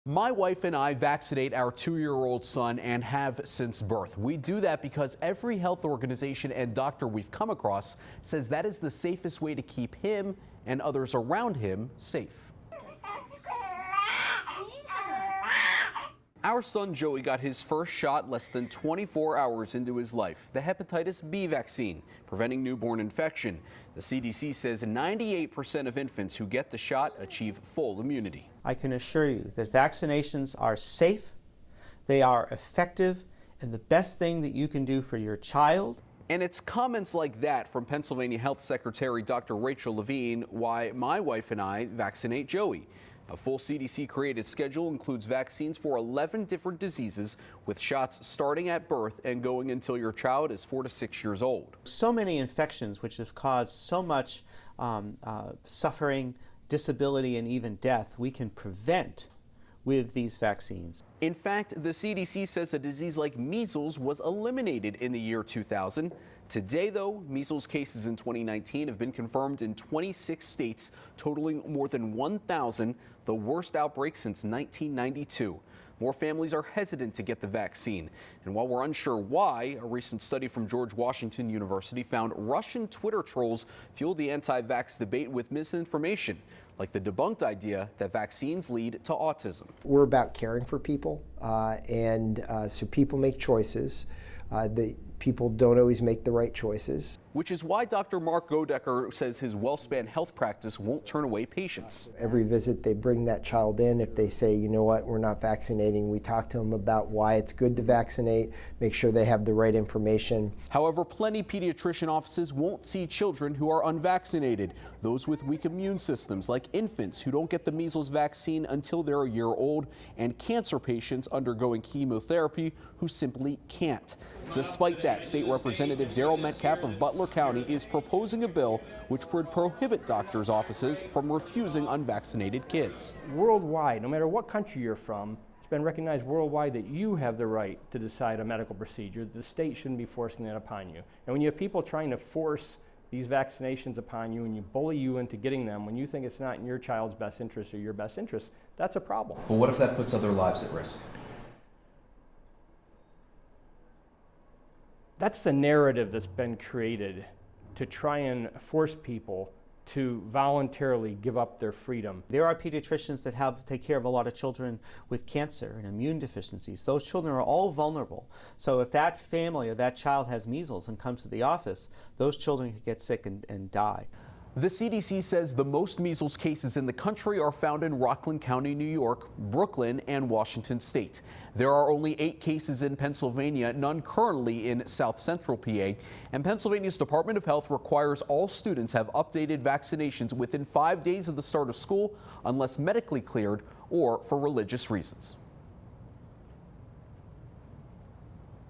My wife and I vaccinate our 2-year-old son and have since birth. We do that because every health organization and doctor we've come across says that is the safest way to keep him and others around him safe. Our son Joey got his first shot less than 24 hours into his life, the hepatitis B vaccine, preventing newborn infection. The CDC says 98% of infants who get the shot achieve full immunity. I can assure you that vaccinations are safe, they are effective, and the best thing that you can do for your child. And it's comments like that from Pennsylvania Health Secretary Dr. Rachel Levine why my wife and I vaccinate Joey. A full CDC-created schedule includes vaccines for 11 different diseases, with shots starting at birth and going until your child is 4 to 6 years old. So many infections which have caused so much suffering, disability, and even death, we can prevent with these vaccines. In fact, the CDC says a disease like measles was eliminated in the year 2000. Today, though, measles cases in 2019 have been confirmed in 26 states, totaling more than 1,000, the worst outbreak since 1992. More families are hesitant to get the vaccine. And while we're unsure why, a recent study from George Washington University found Russian Twitter trolls fueled the anti-vax debate with misinformation, like the debunked idea that vaccines lead to autism. We're about caring for people, so people make choices. People don't always make the right choices. Which is why Dr. Mark Godecker says his WellSpan health practice won't turn away patients. Every visit they bring that child in. If they say, you know what, we're not vaccinating, we talk to them about why it's good to vaccinate, make sure they have the right information. However, plenty pediatrician offices won't see children who are unvaccinated, those with weak immune systems like infants who don't get the measles vaccine until they're a year old, and cancer patients undergoing chemotherapy who simply can't. Despite that, State Representative Metcalfe of Butler County is proposing a bill which would prohibit doctors' offices from refusing unvaccinated kids. Worldwide, no matter what country you're from, it's been recognized worldwide that you have the right to decide a medical procedure. The state shouldn't be forcing that upon you. And when you have people trying to force these vaccinations upon you and you bully you into getting them when you think it's not in your child's best interest or your best interest, that's a problem. But what if that puts other lives at risk? That's the narrative that's been created to try and force people to voluntarily give up their freedom. There are pediatricians that take care of a lot of children with cancer and immune deficiencies. Those children are all vulnerable. So if that family or that child has measles and comes to the office, those children could get sick and die. The CDC says the most measles cases in the country are found in Rockland County, New York, Brooklyn, and Washington State. There are only 8 cases in Pennsylvania, none currently in South Central PA. And Pennsylvania's Department of Health requires all students have updated vaccinations within 5 days of the start of school, unless medically cleared or for religious reasons.